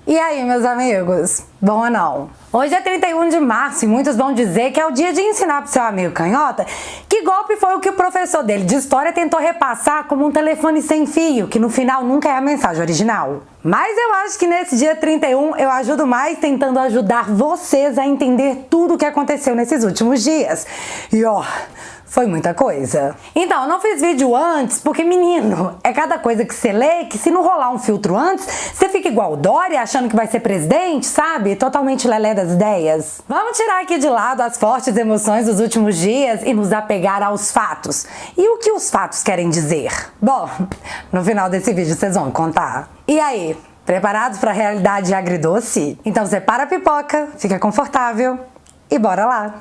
E aí, meus amigos? Bom ou não? Hoje é 31 de março e muitos vão dizer que é o dia de ensinar pro seu amigo canhota que golpe foi o que o professor dele de história tentou repassar como um telefone sem fio, que no final nunca é a mensagem original. Mas eu acho que nesse dia 31 eu ajudo mais tentando ajudar vocês a entender tudo o que aconteceu nesses últimos dias. E ó, foi muita coisa. Então, eu não fiz vídeo antes porque, menino, é cada coisa que você lê que se não rolar um filtro antes, você fica igual o Dória achando que vai ser presidente, sabe? Totalmente lelé das ideias. Vamos tirar aqui de lado as fortes emoções dos últimos dias e nos apegar aos fatos. E o que os fatos querem dizer? Bom, no final desse vídeo vocês vão contar. E aí, preparados para a realidade agridoce? Então separa a pipoca, fica confortável e bora lá!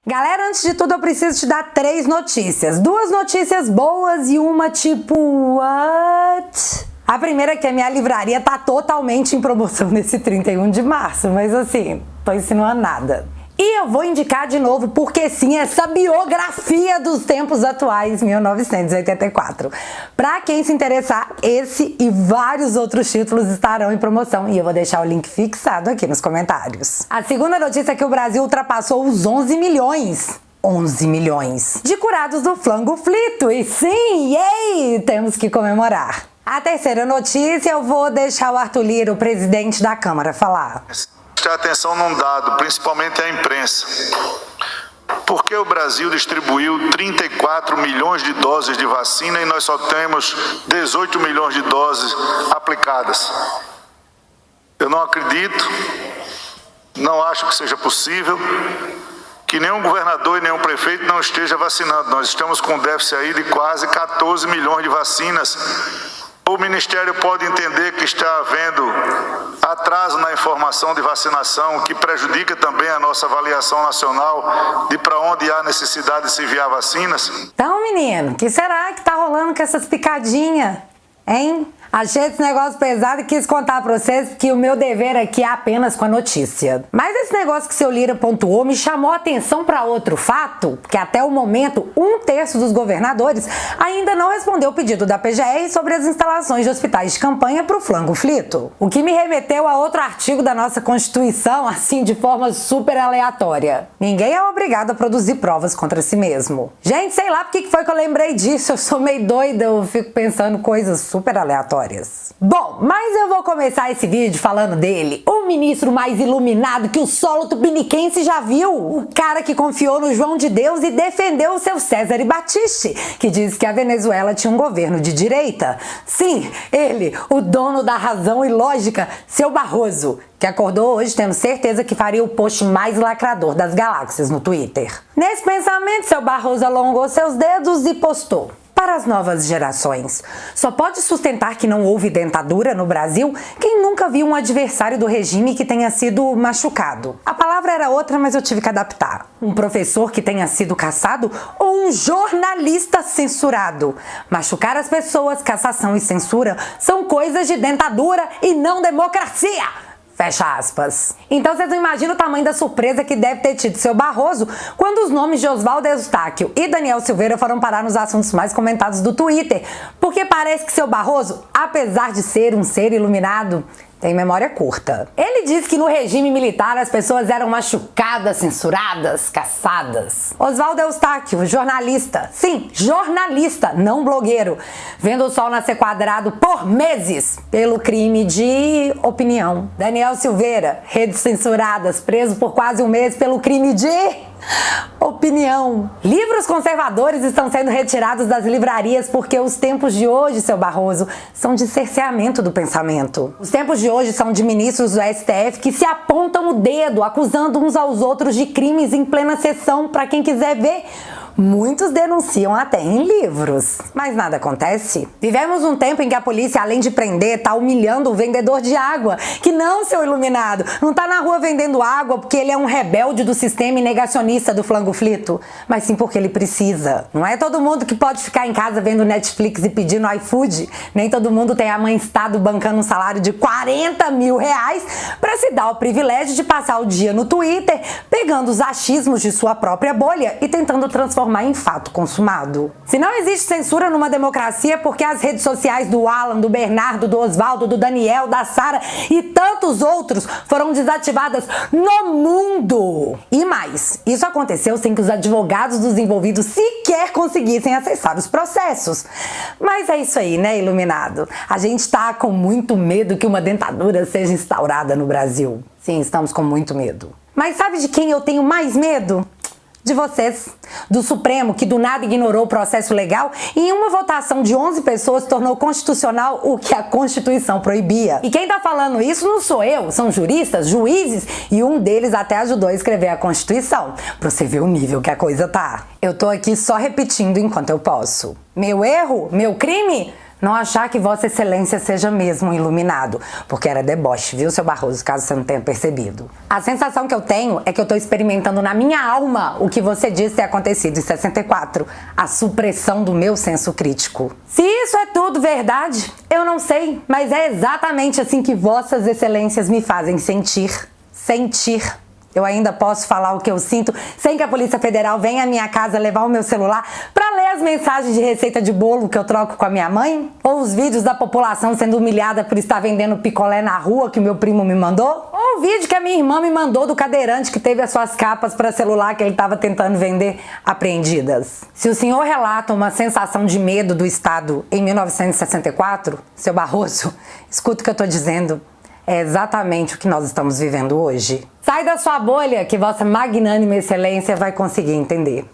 Galera, antes de tudo eu preciso te dar 3 notícias. 2 notícias boas e uma tipo... what? A primeira é que a minha livraria tá totalmente em promoção nesse 31 de março, mas assim, tô insinuando nada. E eu vou indicar de novo, porque sim, essa biografia dos tempos atuais, 1984. Pra quem se interessar, esse e vários outros títulos estarão em promoção e eu vou deixar o link fixado aqui nos comentários. A segunda notícia é que o Brasil ultrapassou os 11 milhões. 11 milhões de curados do flango-flito. E sim, yay, temos que comemorar. A terceira notícia eu vou deixar o Arthur Lira, o presidente da Câmara, falar. Prestar atenção num dado, principalmente a imprensa. Por que o Brasil distribuiu 34 milhões de doses de vacina e nós só temos 18 milhões de doses aplicadas? Eu não acredito, não acho que seja possível que nenhum governador e nenhum prefeito não esteja vacinando. Nós estamos com um déficit aí de quase 14 milhões de vacinas. O Ministério pode entender que está havendo atraso na informação de vacinação, que prejudica também a nossa avaliação nacional de para onde há necessidade de se enviar vacinas? Então, menino, o que será que tá rolando com essas picadinhas, hein? Achei esse negócio pesado e quis contar pra vocês que o meu dever aqui é apenas com a notícia. Mas esse negócio que seu Lira pontuou me chamou a atenção para outro fato, que até o momento 1/3 dos governadores ainda não respondeu o pedido da PGR sobre as instalações de hospitais de campanha pro flango-flito. O que me remeteu a outro artigo da nossa Constituição, assim de forma super aleatória. Ninguém é obrigado a produzir provas contra si mesmo. Gente, sei lá porque foi que eu lembrei disso, eu sou meio doida, eu fico pensando coisas super aleatórias. Bom, mas eu vou começar esse vídeo falando dele, o ministro mais iluminado que o solo tupiniquense já viu, o cara que confiou no João de Deus e defendeu o seu Cesare Battisti, que disse que a Venezuela tinha um governo de direita. Sim, ele, o dono da razão e lógica, seu Barroso, que acordou hoje tendo certeza que faria o post mais lacrador das galáxias no Twitter. Nesse pensamento, seu Barroso alongou seus dedos e postou: para as novas gerações, só pode sustentar que não houve dentadura no Brasil quem nunca viu um adversário do regime que tenha sido machucado. A palavra era outra, mas eu tive que adaptar. Um professor que tenha sido caçado ou um jornalista censurado. Machucar as pessoas, cassação e censura são coisas de dentadura e não democracia. Fecha aspas. Então vocês não imaginam o tamanho da surpresa que deve ter tido seu Barroso quando os nomes de Oswaldo Eustáquio e Daniel Silveira foram parar nos assuntos mais comentados do Twitter, porque parece que seu Barroso, apesar de ser um ser iluminado, tem memória curta. Ele disse que no regime militar as pessoas eram machucadas, censuradas, caçadas. Oswaldo Eustáquio, jornalista, sim, jornalista, não blogueiro, vendo o sol nascer quadrado por meses pelo crime de opinião. Daniel Silveira, redes censuradas, preso por quase um mês pelo crime de opinião. Livros conservadores estão sendo retirados das livrarias porque os tempos de hoje, seu Barroso, são de cerceamento do pensamento. Os tempos de hoje são de ministros do STF que se apontam o dedo, acusando uns aos outros de crimes em plena sessão, para quem quiser ver. Muitos denunciam até em livros, mas nada acontece. Vivemos um tempo em que a polícia, além de prender, tá humilhando o vendedor de água, que não, seu iluminado, não tá na rua vendendo água porque ele é um rebelde do sistema e negacionista do flangoflito, mas sim porque ele precisa. Não é todo mundo que pode ficar em casa vendo Netflix e pedindo iFood, nem todo mundo tem a mãe Estado bancando um salário de 40 mil reais para se dar o privilégio de passar o dia no Twitter, pegando os achismos de sua própria bolha e tentando transformar em fato consumado. Se não existe censura numa democracia, porque as redes sociais do Alan, do Bernardo, do Oswaldo, do Daniel, da Sara e tantos outros foram desativadas no mundo. E mais, isso aconteceu sem que os advogados dos envolvidos sequer conseguissem acessar os processos. Mas é isso aí, né, iluminado? A gente tá com muito medo que uma ditadura seja instaurada no Brasil. Sim, estamos com muito medo. Mas sabe de quem eu tenho mais medo? De vocês, do Supremo, que do nada ignorou o processo legal e em uma votação de 11 pessoas tornou constitucional o que a Constituição proibia. E quem tá falando isso não sou eu, são juristas, juízes, e um deles até ajudou a escrever a Constituição, pra você ver o nível que a coisa tá. Eu tô aqui só repetindo enquanto eu posso. Meu erro? Meu crime? Não achar que Vossa Excelência seja mesmo um iluminado, porque era deboche, viu, seu Barroso, caso você não tenha percebido. A sensação que eu tenho é que eu tô experimentando na minha alma o que você disse ter acontecido em 64, a supressão do meu senso crítico. Se isso é tudo verdade, eu não sei, mas é exatamente assim que Vossas Excelências me fazem sentir. Eu ainda posso falar o que eu sinto sem que a Polícia Federal venha à minha casa levar o meu celular pra ler as mensagens de receita de bolo que eu troco com a minha mãe? Ou os vídeos da população sendo humilhada por estar vendendo picolé na rua que meu primo me mandou? Ou o vídeo que a minha irmã me mandou do cadeirante que teve as suas capas para celular que ele estava tentando vender apreendidas? Se o senhor relata uma sensação de medo do Estado em 1964, seu Barroso, escuta o que eu tô dizendo. É exatamente o que nós estamos vivendo hoje. Sai da sua bolha que Vossa Magnânima Excelência vai conseguir entender.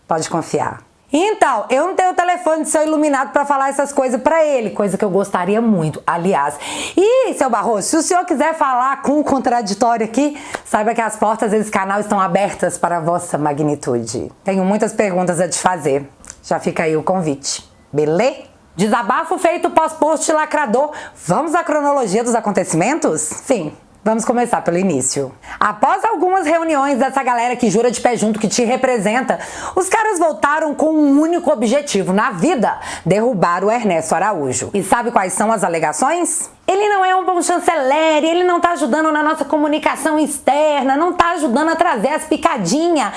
Pode confiar. Então, eu não tenho o telefone do seu iluminado para falar essas coisas para ele, coisa que eu gostaria muito, aliás. E, seu Barroso, se o senhor quiser falar com o contraditório aqui, saiba que as portas desse canal estão abertas para a vossa magnitude. Tenho muitas perguntas a te fazer. Já fica aí o convite. Beleza? Desabafo feito pós-post lacrador. Vamos à cronologia dos acontecimentos? Sim. Vamos começar pelo início. Após algumas reuniões dessa galera que jura de pé junto que te representa, os caras voltaram com um único objetivo na vida: derrubar o Ernesto Araújo. E sabe quais são as alegações? Ele não é um bom chanceler, ele não tá ajudando na nossa comunicação externa, não tá ajudando a trazer as picadinhas.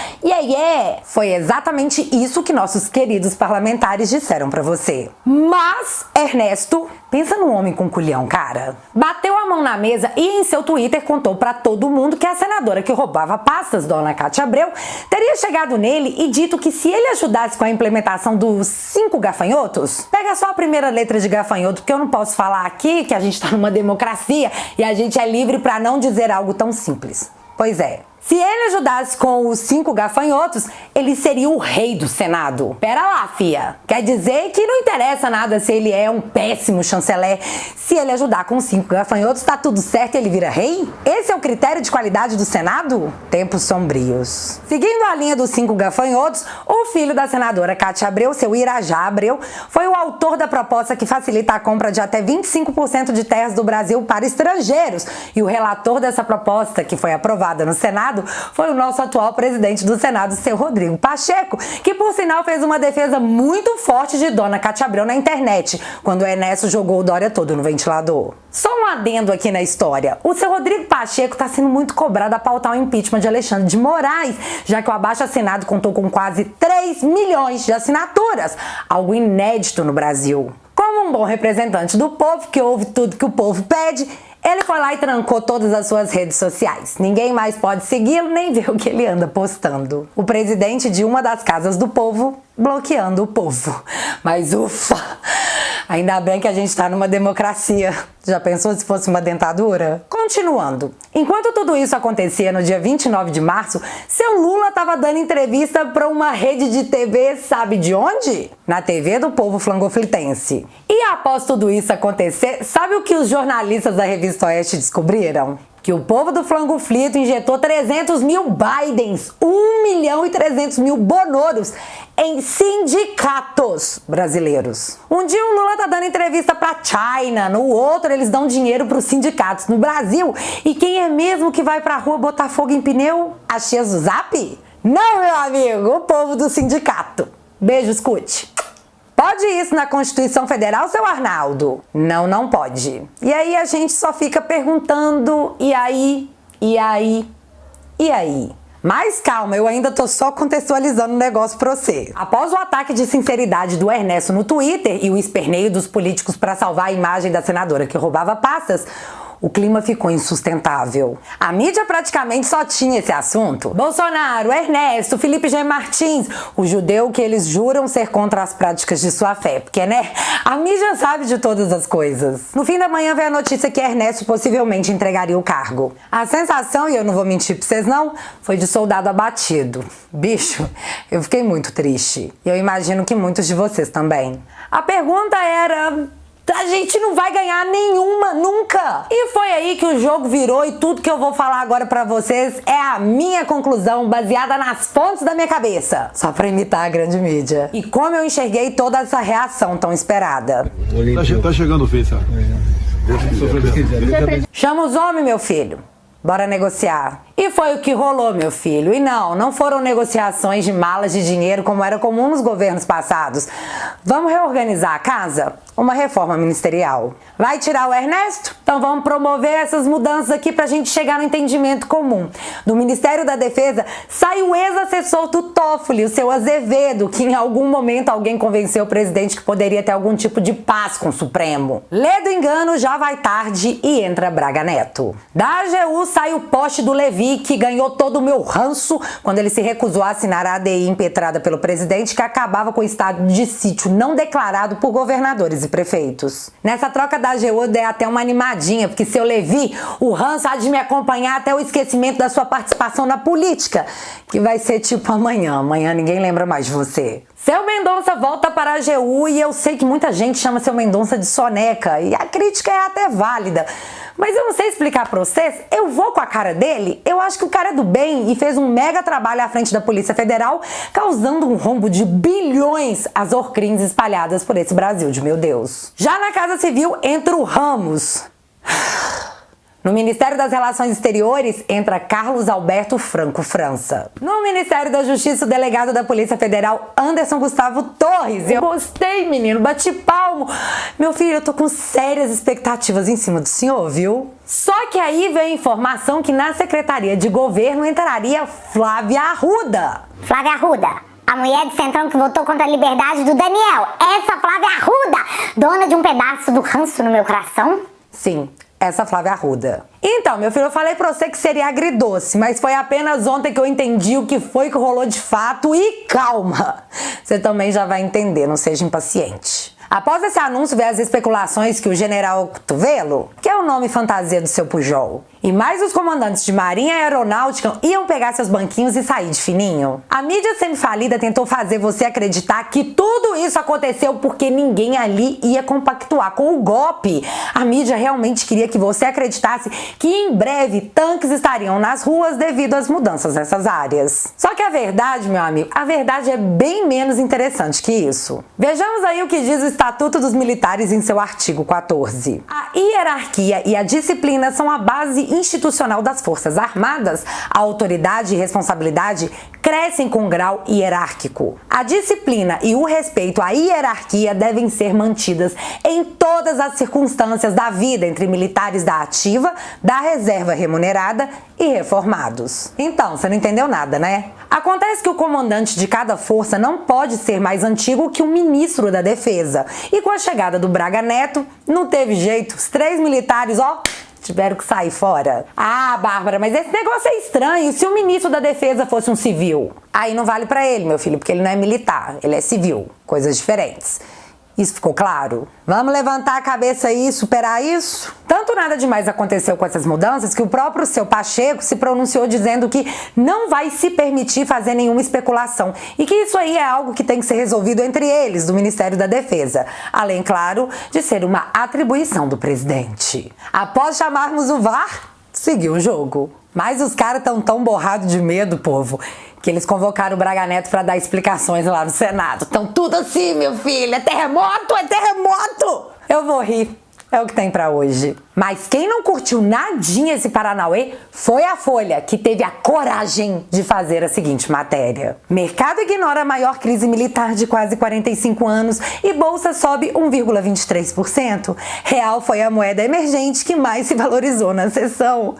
Foi exatamente isso que nossos queridos parlamentares disseram pra você. Mas Ernesto, pensa num homem com culhão, cara. Bateu a mão na mesa e em seu Twitter contou pra todo mundo que a senadora que roubava pastas, dona Cátia Abreu, teria chegado nele e dito que se ele ajudasse com a implementação dos 5 gafanhotos, pega só a primeira letra de gafanhoto, porque eu não posso falar aqui que a gente tá numa democracia e a gente é livre pra não dizer algo tão simples. Pois é. Se ele ajudasse com os 5 gafanhotos, ele seria o rei do Senado. Pera lá, fia. Quer dizer que não interessa nada se ele é um péssimo chanceler. Se ele ajudar com 5 gafanhotos, tá tudo certo e ele vira rei? Esse é o critério de qualidade do Senado? Tempos sombrios. Seguindo a linha dos 5 gafanhotos, o filho da senadora Cátia Abreu, seu Irajá Abreu, foi o autor da proposta que facilita a compra de até 25% de terras do Brasil para estrangeiros. E o relator dessa proposta, que foi aprovada no Senado, foi o nosso atual presidente do Senado, seu Rodrigo Pacheco, que por sinal fez uma defesa muito forte de dona Cátia Abreu na internet, quando o Ernesto jogou o Dória todo no ventilador. Só um adendo aqui na história. O seu Rodrigo Pacheco está sendo muito cobrado a pautar o impeachment de Alexandre de Moraes, já que o abaixo-assinado contou com quase 3 milhões de assinaturas, algo inédito no Brasil. Como um bom representante do povo, que ouve tudo que o povo pede, ele foi lá e trancou todas as suas redes sociais. Ninguém mais pode segui-lo nem ver o que ele anda postando. O presidente de uma das casas do povo bloqueando o povo. Mas ufa! Ainda bem que a gente tá numa democracia. Já pensou se fosse uma dentadura? Continuando. Enquanto tudo isso acontecia no dia 29 de março, seu Lula tava dando entrevista para uma rede de TV, sabe de onde? Na TV do povo flangoflitense. E após tudo isso acontecer, sabe o que os jornalistas da Revista Oeste descobriram? que o povo do flango frito injetou 300 mil Bidens, 1.300.000 bonoros em sindicatos brasileiros. Um dia o Lula tá dando entrevista pra China, no outro eles dão dinheiro pros sindicatos no Brasil. E quem é mesmo que vai pra rua botar fogo em pneu? As tias do Zap? Não, meu amigo, o povo do sindicato. Beijo, escute. Pode isso na Constituição Federal, seu Arnaldo? Não, não pode. E aí a gente só fica perguntando, e aí? Mas calma, eu ainda tô só contextualizando o negócio pra você. Após o ataque de sinceridade do Ernesto no Twitter e o esperneio dos políticos pra salvar a imagem da senadora que roubava pastas, o clima ficou insustentável. A mídia praticamente só tinha esse assunto. Bolsonaro, Ernesto, Felipe G. Martins, o judeu que eles juram ser contra as práticas de sua fé. Porque, né, a mídia sabe de todas as coisas. No fim da manhã veio a notícia que Ernesto possivelmente entregaria o cargo. A sensação, e eu não vou mentir pra vocês não, foi de soldado abatido. Bicho, eu fiquei muito triste. E eu imagino que muitos de vocês também. A pergunta era... a gente não vai ganhar nenhuma, nunca! E foi aí que o jogo virou e tudo que eu vou falar agora pra vocês é a minha conclusão baseada nas fontes da minha cabeça. Só pra imitar a grande mídia. E como eu enxerguei toda essa reação tão esperada. Tá chegando o Face, sabe? Chama os homens, meu filho. Bora negociar. E foi o que rolou, meu filho. E não foram negociações de malas de dinheiro como era comum nos governos passados. Vamos reorganizar a casa? Uma reforma ministerial. Vai tirar o Ernesto? Então vamos promover essas mudanças aqui pra gente chegar no entendimento comum. Do Ministério da Defesa sai o ex-assessor do Toffoli, o seu Azevedo, que em algum momento alguém convenceu o presidente que poderia ter algum tipo de paz com o Supremo. Lê do engano, já vai tarde e entra Braga Neto. Da AGU sai o poste do Levi, que ganhou todo o meu ranço quando ele se recusou a assinar a ADI impetrada pelo presidente, que acabava com o estado de sítio não declarado por governadores e prefeitos. Nessa troca da AGU dei até uma animadinha, porque seu Levi, o ranço há de me acompanhar até o esquecimento da sua participação na política, que vai ser tipo amanhã ninguém lembra mais de você. Seu Mendonça volta para a AGU e eu sei que muita gente chama seu Mendonça de soneca e a crítica é até válida. Mas eu não sei explicar pra vocês, eu vou com a cara dele, eu acho que o cara é do bem e fez um mega trabalho à frente da Polícia Federal, causando um rombo de bilhões às orcrins espalhadas por esse Brasil de meu Deus. Já na Casa Civil entra o Ramos. No Ministério das Relações Exteriores entra Carlos Alberto Franco França. No Ministério da Justiça, o delegado da Polícia Federal, Anderson Gustavo Torres. Eu gostei, menino, bati palmo. Meu filho, eu tô com sérias expectativas em cima do senhor, viu? Só que aí veio a informação que na Secretaria de Governo entraria Flávia Arruda. Flávia Arruda, a mulher de Centrão que votou contra a liberdade do Daniel. Essa Flávia Arruda, dona de um pedaço do ranço no meu coração. Sim. Essa Flávia Arruda. Então, meu filho, eu falei pra você que seria agridoce, mas foi apenas ontem que eu entendi o que foi que rolou de fato e calma! Você também já vai entender, não seja impaciente. Após esse anúncio, veio as especulações que o General Cotovelo, que é o nome fantasia do seu Pujol, e mais os comandantes de Marinha e Aeronáutica iam pegar seus banquinhos e sair de fininho. A mídia semi-falida tentou fazer você acreditar que tudo isso aconteceu porque ninguém ali ia compactuar com o golpe. A mídia realmente queria que você acreditasse que em breve tanques estariam nas ruas devido às mudanças nessas áreas. Só que a verdade, meu amigo, a verdade é bem menos interessante que isso. Vejamos aí o que diz o Estatuto dos Militares em seu artigo 14. A hierarquia e a disciplina são a base institucional das Forças Armadas. A autoridade e responsabilidade crescem com grau hierárquico. A disciplina e o respeito à hierarquia devem ser mantidas em todas as circunstâncias da vida entre militares da ativa, da reserva remunerada e reformados. Então, você não entendeu nada, né? Acontece que o comandante de cada força não pode ser mais antigo que o ministro da Defesa. E com a chegada do Braga Neto, não teve jeito, os 3 militares, tiveram que sair fora. Ah, Bárbara, mas esse negócio é estranho. E se o ministro da Defesa fosse um civil? Aí não vale pra ele, meu filho, porque ele não é militar, ele é civil. Coisas diferentes. Isso ficou claro? Vamos levantar a cabeça aí e superar isso? Tanto nada demais aconteceu com essas mudanças que o próprio seu Pacheco se pronunciou dizendo que não vai se permitir fazer nenhuma especulação e que isso aí é algo que tem que ser resolvido entre eles, do Ministério da Defesa. Além, claro, de ser uma atribuição do presidente. Após chamarmos o VAR, seguiu o jogo. Mas os caras estão tão borrados de medo, povo, que eles convocaram o Braga Neto para dar explicações lá no Senado. Tão tudo assim, meu filho, é terremoto, é terremoto! Eu vou rir. É o que tem pra hoje. Mas quem não curtiu nadinha esse Paranauê foi a Folha, que teve a coragem de fazer a seguinte matéria. Mercado ignora a maior crise militar de quase 45 anos e bolsa sobe 1,23%. Real foi a moeda emergente que mais se valorizou na sessão.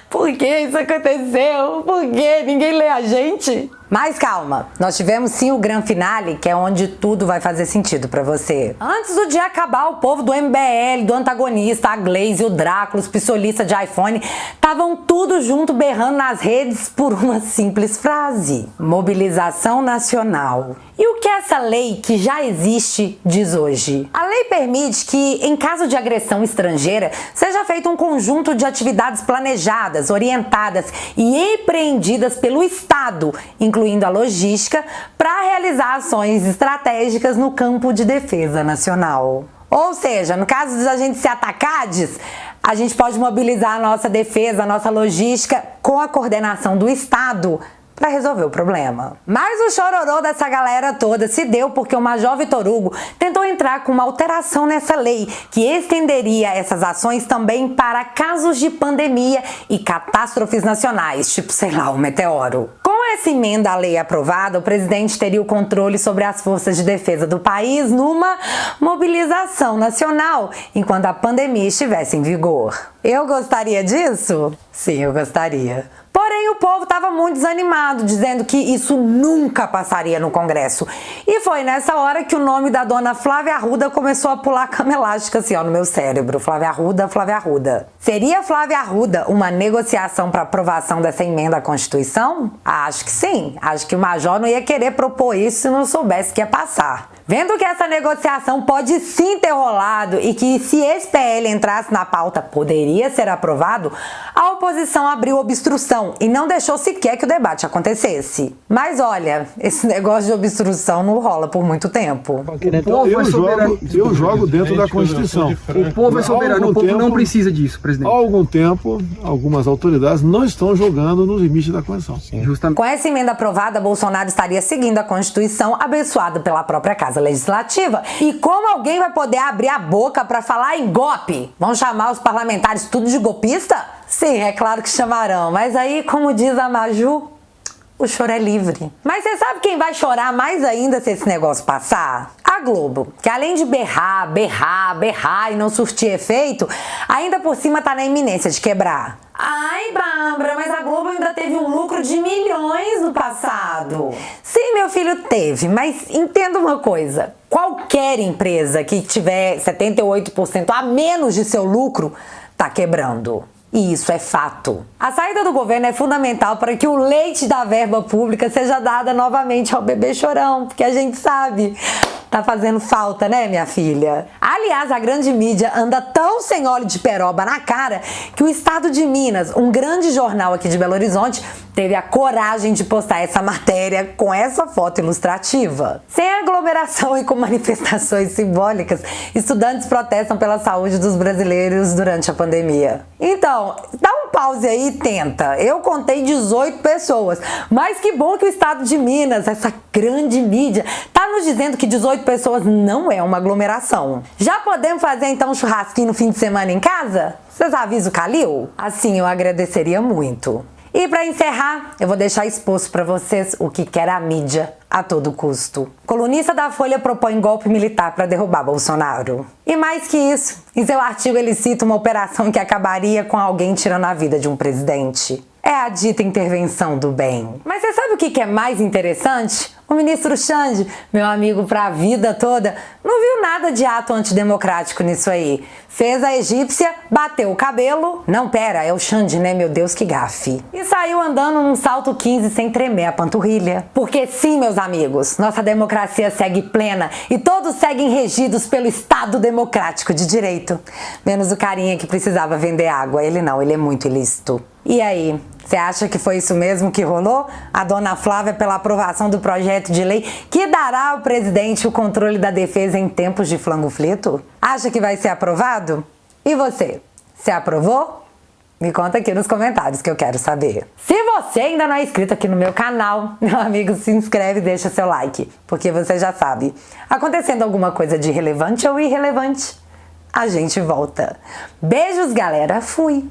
Por que isso aconteceu? Por que ninguém lê a gente? Mas calma, nós tivemos sim o Gran Finale, que é onde tudo vai fazer sentido pra você. Antes do dia acabar, o povo do MBL, do antagonista, a Glaze, o Drácula, os pistolistas de iPhone, estavam tudo junto berrando nas redes por uma simples frase: mobilização nacional. E o que essa lei, que já existe, diz hoje? A lei permite que, em caso de agressão estrangeira, seja feito um conjunto de atividades planejadas, orientadas e empreendidas pelo Estado, incluindo a logística, para realizar ações estratégicas no campo de defesa nacional. Ou seja, no caso de a gente ser atacades, a gente pode mobilizar a nossa defesa, a nossa logística com a coordenação do Estado para resolver o problema. Mas o chororô dessa galera toda se deu porque o Major Vitor Hugo tentou entrar com uma alteração nessa lei que estenderia essas ações também para casos de pandemia e catástrofes nacionais, tipo, sei lá, um meteoro. Com essa emenda à lei aprovada, o presidente teria o controle sobre as forças de defesa do país numa mobilização nacional, enquanto a pandemia estivesse em vigor. Eu gostaria disso? Sim, eu gostaria. Porém, o povo estava muito desanimado, dizendo que isso nunca passaria no Congresso. E foi nessa hora que o nome da dona Flávia Arruda começou a pular cama elástica assim, ó, no meu cérebro. Flávia Arruda, Flávia Arruda. Seria Flávia Arruda uma negociação para aprovação dessa emenda à Constituição? Acho que sim. Acho que o Major não ia querer propor isso se não soubesse que ia passar. Vendo que essa negociação pode sim ter rolado e que se esse PL entrasse na pauta poderia ser aprovado, a oposição abriu obstrução e não deixou sequer que o debate acontecesse. Mas olha, esse negócio de obstrução não rola por muito tempo. Eu jogo dentro da Constituição. O povo é soberano, o povo não precisa disso, presidente. Há algum tempo, algumas autoridades não estão jogando nos limites da Constituição. Justamente. Com essa emenda aprovada, Bolsonaro estaria seguindo a Constituição, abençoada pela própria Casa Legislativa. E como alguém vai poder abrir a boca para falar em golpe? Vão chamar os parlamentares tudo de golpista? Sim, é claro que chamarão, mas aí, como diz a Maju, o choro é livre. Mas você sabe quem vai chorar mais ainda se esse negócio passar? A Globo, que além de berrar e não surtir efeito, ainda por cima tá na iminência de quebrar. Ai, Bárbara, mas a Globo ainda teve um lucro de milhões no passado. Sim, meu filho, teve, mas entenda uma coisa. Qualquer empresa que tiver 78% a menos de seu lucro tá quebrando. E isso é fato. A saída do governo é fundamental para que o leite da verba pública seja dada novamente ao bebê chorão, porque a gente sabe, tá fazendo falta, né, minha filha? Aliás, a grande mídia anda tão sem óleo de peroba na cara que o Estado de Minas, um grande jornal aqui de Belo Horizonte, teve a coragem de postar essa matéria com essa foto ilustrativa. Sem aglomeração e com manifestações simbólicas, estudantes protestam pela saúde dos brasileiros durante a pandemia. Então, dá um pause aí e tenta. Eu contei 18 pessoas, mas que bom que o Estado de Minas, essa grande mídia, tá nos dizendo que 18 pessoas não é uma aglomeração. Já podemos fazer então um churrasquinho no fim de semana em casa? Vocês avisam o Calil? Assim eu agradeceria muito. E para encerrar, eu vou deixar exposto para vocês o que quer a mídia a todo custo. Colunista da Folha propõe golpe militar para derrubar Bolsonaro. E mais que isso, em seu artigo ele cita uma operação que acabaria com alguém tirando a vida de um presidente. É a dita intervenção do bem. Mas você sabe o que é mais interessante? O ministro Xande, meu amigo pra vida toda, não viu nada de ato antidemocrático nisso aí. Fez a egípcia, bateu o cabelo. Não, pera, é o Xande, né? Meu Deus, que gafe. E saiu andando num salto 15 sem tremer a panturrilha. Porque sim, meus amigos, nossa democracia segue plena e todos seguem regidos pelo Estado Democrático de Direito. Menos o carinha que precisava vender água. Ele não, ele é muito ilícito. E aí, você acha que foi isso mesmo que rolou? A dona Flávia pela aprovação do projeto de lei que dará ao presidente o controle da defesa em tempos de flango-flito? Acha que vai ser aprovado? E você? Você aprovou? Me conta aqui nos comentários que eu quero saber. Se você ainda não é inscrito aqui no meu canal, meu amigo, se inscreve e deixa seu like, porque você já sabe, acontecendo alguma coisa de relevante ou irrelevante, a gente volta. Beijos, galera. Fui!